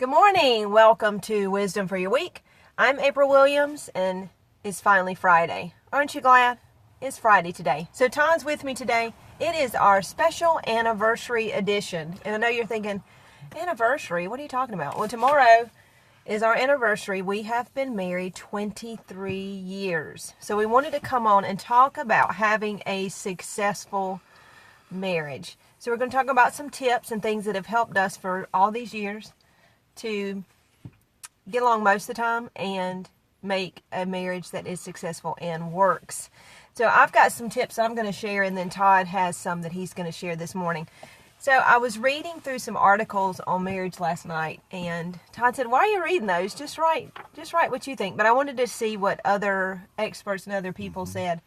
Good morning. Welcome to Wisdom for Your Week. I'm April Williams, and it's finally Friday. Aren't you glad? It's Friday today. So Todd's with me today. It is our special anniversary edition. And I know you're thinking, anniversary? What are you talking about? Well, tomorrow is our anniversary. We have been married 23 years. So we wanted to come on and talk about having a successful marriage. So we're going to talk about some tips and things that have helped us for all these years to get along most of the time and make a marriage that is successful and works. So I've got some tips I'm going to share, and then Todd has some that he's going to share this morning. So I was reading through some articles on marriage last night, and Todd said, "Why are you reading those? Just write what you think." But I wanted to see what other experts and other people said.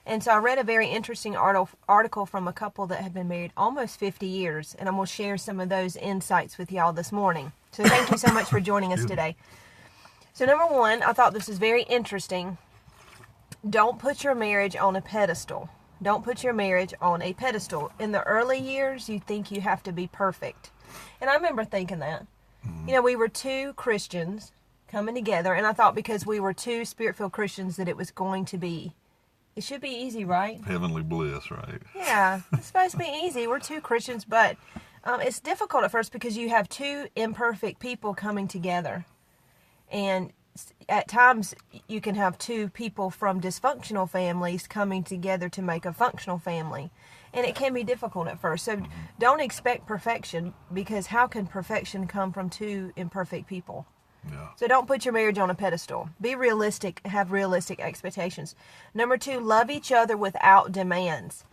And so I read a very interesting article from a couple that have been married almost 50 years, and I'm going to share some of those insights with y'all this morning. So thank you so much for joining us today. So number one, I thought this was very interesting. Don't put your marriage on a pedestal. Don't put your marriage on a pedestal. In the early years, you think you have to be perfect. And I remember thinking that. You know, we were two Christians coming together, and I thought because we were two Spirit-filled Christians that it was going to be, it should be easy, right? Heavenly bliss, right? Yeah, it's supposed to be easy. We're two Christians, but it's difficult at first because you have two imperfect people coming together. And at times, you can have two people from dysfunctional families coming together to make a functional family. And it can be difficult at first. So don't expect perfection, because how can perfection come from two imperfect people? Yeah. So don't put your marriage on a pedestal. Be realistic. Have realistic expectations. Number two, love each other without demands.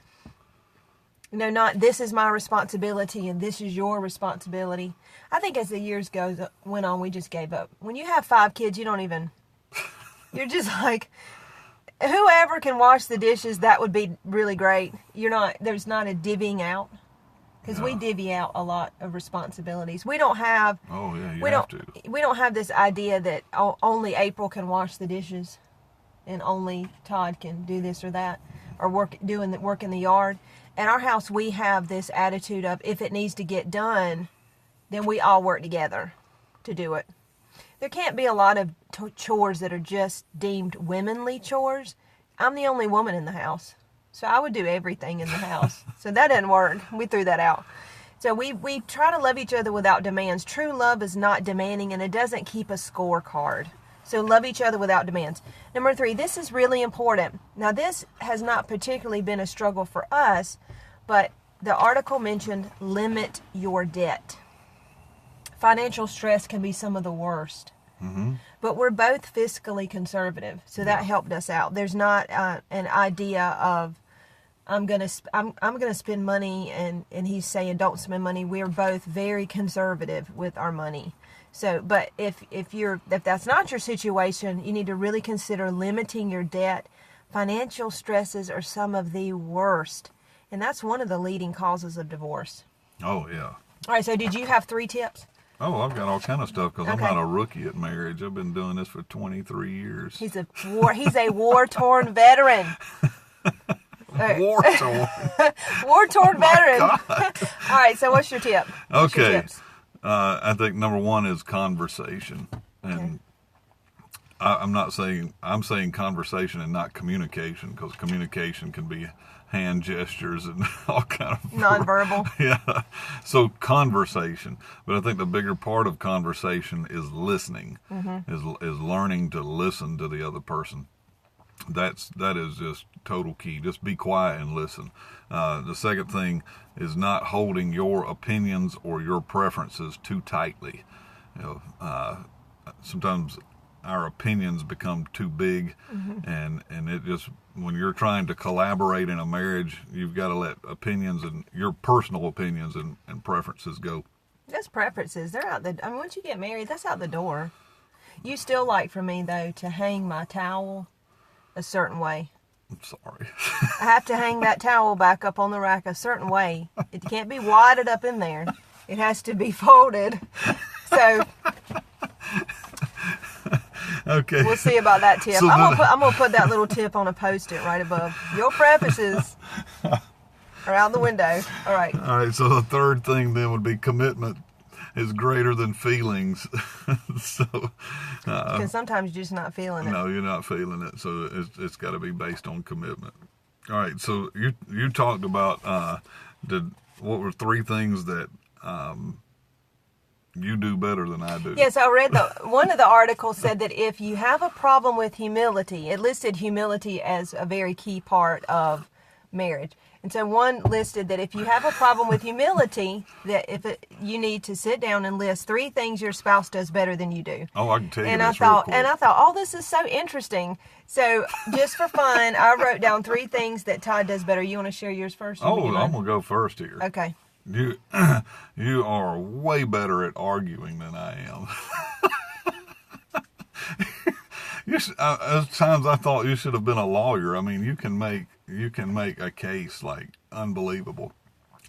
You know, not this is my responsibility and this is your responsibility. I think as the years went on, we just gave up. When you have 5 kids, you don't even, you're just like, whoever can wash the dishes, that would be really great. There's not a divvying out. Because we divvy out a lot of responsibilities. We don't have. Oh yeah, you have to. We don't have this idea that only April can wash the dishes, and only Todd can do this or that, or work in the yard. At our house, we have this attitude of if it needs to get done, then we all work together to do it. There can't be a lot of chores that are just deemed womanly chores. I'm the only woman in the house. So I would do everything in the house. So that didn't work. We threw that out. So we try to love each other without demands. True love is not demanding, and it doesn't keep a scorecard. So love each other without demands. Number 3, this is really important. Now, this has not particularly been a struggle for us, but the article mentioned limit your debt. Financial stress can be some of the worst. Mm-hmm. But we're both fiscally conservative, so that helped us out. There's not an idea of I'm gonna spend money, and he's saying don't spend money. We're both very conservative with our money. So, but if that's not your situation, you need to really consider limiting your debt. Financial stresses are some of the worst, and that's one of the leading causes of divorce. Oh yeah. All right. So, did you have 3 tips? Oh, I've got all kind of stuff because I'm not a rookie at marriage. I've been doing this for 23 years. He's a war-torn veteran. War-torn. War-torn veteran. God. All right, so what's your tip? What's your Okay. tips? I think number 1 is conversation. And I'm saying conversation and not communication, because communication can be hand gestures and all kind of nonverbal. Yeah. So conversation, but I think the bigger part of conversation is listening. Is learning to listen to the other person. That is just total key. Just be quiet and listen. The second thing is not holding your opinions or your preferences too tightly. You know, sometimes our opinions become too big, and it just, when you're trying to collaborate in a marriage, you've got to let opinions and your personal opinions and preferences go. Those preferences, they're out the, once you get married, that's out the door. You still like for me, though, to hang my towel a certain way. I'm sorry. I have to hang that towel back up on the rack a certain way. It can't be wadded up in there. It has to be folded. So Okay. We'll see about that tip. So I'm gonna put that little tip on a Post-it right above. Your prefaces are out the window. All right. All right. So the third thing then would be commitment. is greater than feelings. So, Because sometimes you're just not feeling it. no, you're not feeling it. So it's got to be based on commitment. All right. So you talked about what were 3 things that you do better than I do? Yes, I read one of the articles said that if you have a problem with humility, it listed humility as a very key part of marriage. And so one listed that if you have a problem with humility, that you need to sit down and list 3 things your spouse does better than you do. Oh, I can tell you And this I thought, real quick. oh, this is so interesting. So just for fun, I wrote down 3 things that Todd does better. You want to share yours first? Oh, I'm going to go first here. Okay. You are way better at arguing than I am. At times I thought you should have been a lawyer. I mean, you can make a case like unbelievable.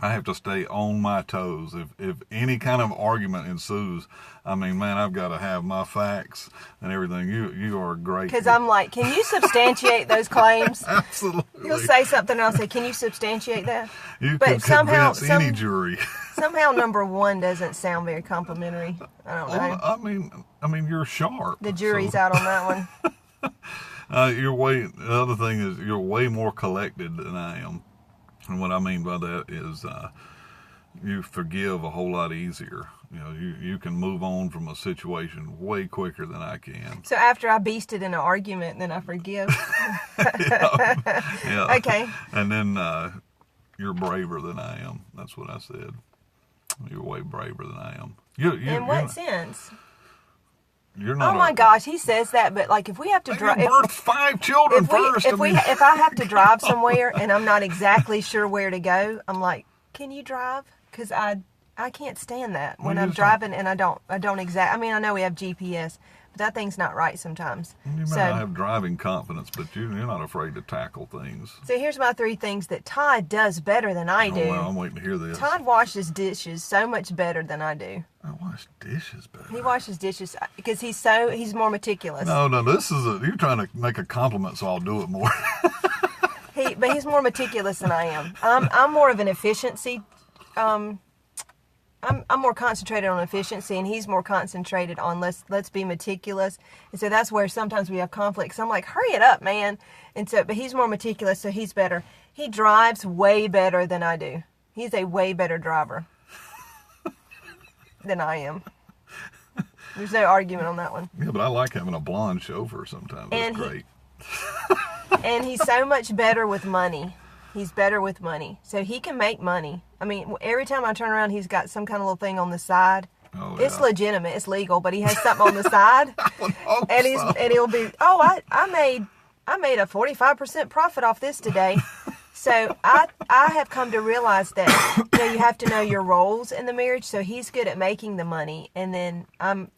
I have to stay on my toes. If any kind of argument ensues, I mean, man, I've got to have my facts and everything. You are great. Because I'm like, can you substantiate those claims? Absolutely. You'll say something, and I'll say, can you substantiate that? You But can convince any jury. Somehow number 1 doesn't sound very complimentary. I don't know. Well, I mean, you're sharp. The jury's out on that one. The other thing is you're way more collected than I am. And what I mean by that is you forgive a whole lot easier. You know, you can move on from a situation way quicker than I can. So after I beasted in an argument, then I forgive. Yeah. Okay. And then you're braver than I am. That's what I said. You're way braver than I am. In what sense? You're not. Oh my gosh, he says that, but like if we have to drive, You birthed 5 children first. if I have to drive somewhere and I'm not exactly sure where to go, I'm like, can you drive? Because I can't stand that when I'm driving and I don't I mean, I know we have GPS, but that thing's not right sometimes. You may not have driving confidence, but you're not afraid to tackle things. So here's my 3 things that Todd does better than I do. Oh, well, I'm waiting to hear this. Todd washes dishes so much better than I do. I wash dishes better. He washes dishes because he's more meticulous. No, you're trying to make a compliment, so I'll do it more. But he's more meticulous than I am. I'm more of an efficiency. I'm more concentrated on efficiency, and he's more concentrated on let's be meticulous. And so that's where sometimes we have conflicts. I'm like, hurry it up, man. And so, but he's more meticulous, so he's better. He drives way better than I do. He's a way better driver than I am. There's no argument on that one. Yeah, but I like having a blonde chauffeur sometimes. That's great. And he's so much better with money. He's better with money. So he can make money. I mean, every time I turn around, he's got some kind of little thing on the side. Oh, It's yeah. legitimate. It's legal, but he has something on the side. And he'll be, I made a 45% profit off this today. So I have come to realize that you have to know your roles in the marriage. So he's good at making the money, and then I'm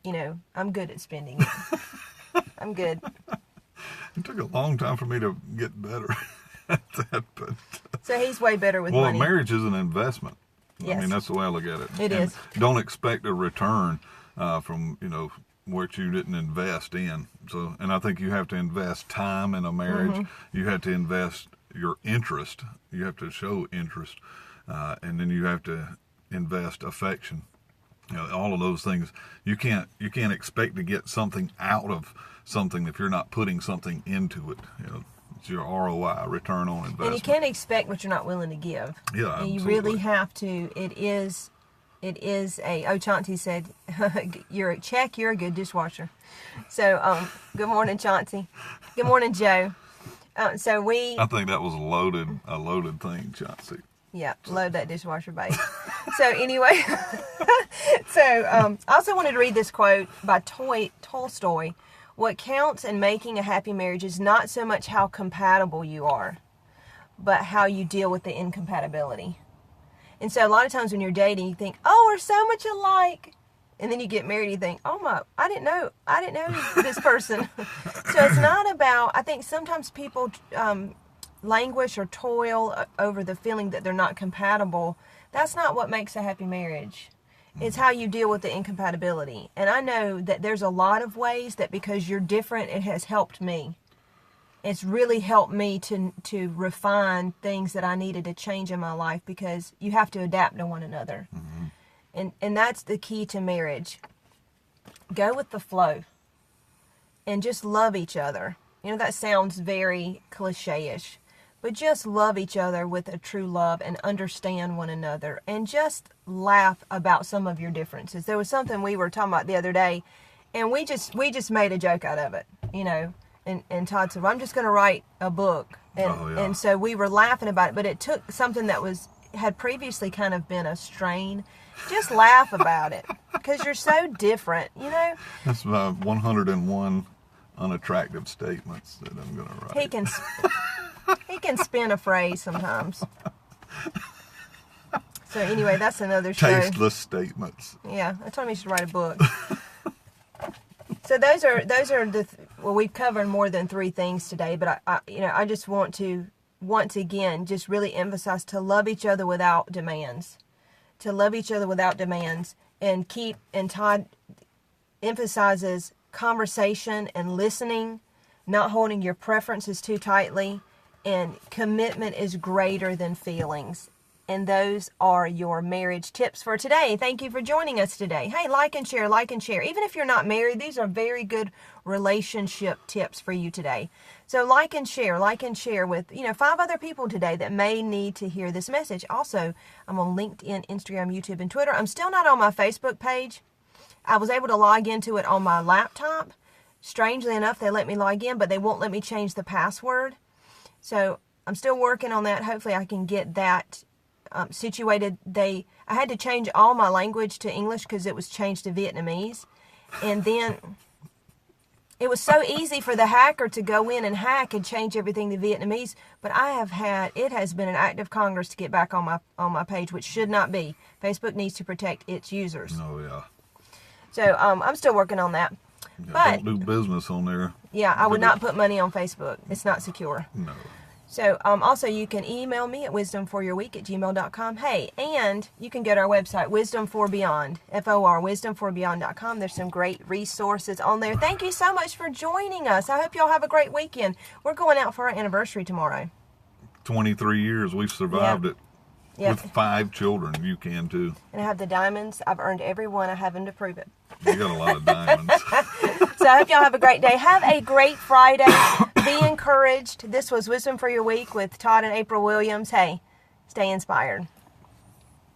good at spending it. I'm good. It took a long time for me to get better at that, but So he's way better with money. marriage is an investment. Yes. I mean, that's the way I look at it. It is. Don't expect a return from which you didn't invest in. So, and I think you have to invest time in a marriage. Mm-hmm. You have to invest your interest. You have to show interest, and then you have to invest affection. All of those things. You can't expect to get something out of something if you're not putting something into it. It's your ROI, return on investment. And you can't expect what you're not willing to give. Yeah, and you absolutely. really have to. It is Chauncey said, you're a good dishwasher. So, good morning, Chauncey. Good morning, Joe. I think that was a loaded thing, Chauncey. Yeah, load that dishwasher, babe. So anyway, I also wanted to read this quote by Tolstoy. What counts in making a happy marriage is not so much how compatible you are, but how you deal with the incompatibility. And so a lot of times when you're dating, you think, oh, we're so much alike. And then you get married, you think, oh I didn't know this person. So it's not about, I think sometimes people languish or toil over the feeling that they're not compatible. That's not what makes a happy marriage. It's how you deal with the incompatibility. And I know that there's a lot of ways that because you're different, it has helped me. It's really helped me to refine things that I needed to change in my life because you have to adapt to one another. Mm-hmm. And that's the key to marriage. Go with the flow and just love each other. You know, that sounds very cliche-ish, but just love each other with a true love and understand one another and just laugh about some of your differences. There was something we were talking about the other day, and we just made a joke out of it, you know. And Todd said, well, I'm just going to write a book. And so we were laughing about it, but it took something that had previously kind of been a strain. Just laugh about it because you're so different, you know. That's my 101 unattractive statements that I'm going to write. He can spin a phrase sometimes. So anyway, that's another show. Tasteless statements. Yeah, I told him he should write a book. So those are well, we've covered more than 3 things today, but I just want to once again just really emphasize to love each other without demands. To love each other without demands, and Todd emphasizes conversation and listening, not holding your preferences too tightly, and commitment is greater than feelings. And those are your marriage tips for today. Thank you for joining us today. Hey, like and share, like and share. Even if you're not married, these are very good relationship tips for you today. So like and share with, 5 other people today that may need to hear this message. Also, I'm on LinkedIn, Instagram, YouTube, and Twitter. I'm still not on my Facebook page. I was able to log into it on my laptop. Strangely enough, they let me log in, but they won't let me change the password. So I'm still working on that. Hopefully I can get that situated. I had to change all my language to English because it was changed to Vietnamese. And then it was so easy for the hacker to go in and hack and change everything to Vietnamese. But it has been an act of Congress to get back on my page, which should not be. Facebook needs to protect its users. Oh, yeah. So I'm still working on that. Yeah, But don't do business on there. Yeah, I would not put money on Facebook. It's not secure. No. So also you can email me at wisdom4yourweek@gmail.com. Hey, and you can go to our website, Wisdom for Beyond, FOR, wisdomforbeyond.com. There's some great resources on there. Thank you so much for joining us. I hope y'all have a great weekend. We're going out for our anniversary tomorrow. 23 years. We've survived it. Yep. With 5 children. You can too. And I have the diamonds. I've earned every one. I have them to prove it. You got a lot of diamonds. So I hope y'all have a great day. Have a great Friday. Be encouraged. This was Wisdom for Your Week with Todd and April Williams. Hey, stay inspired.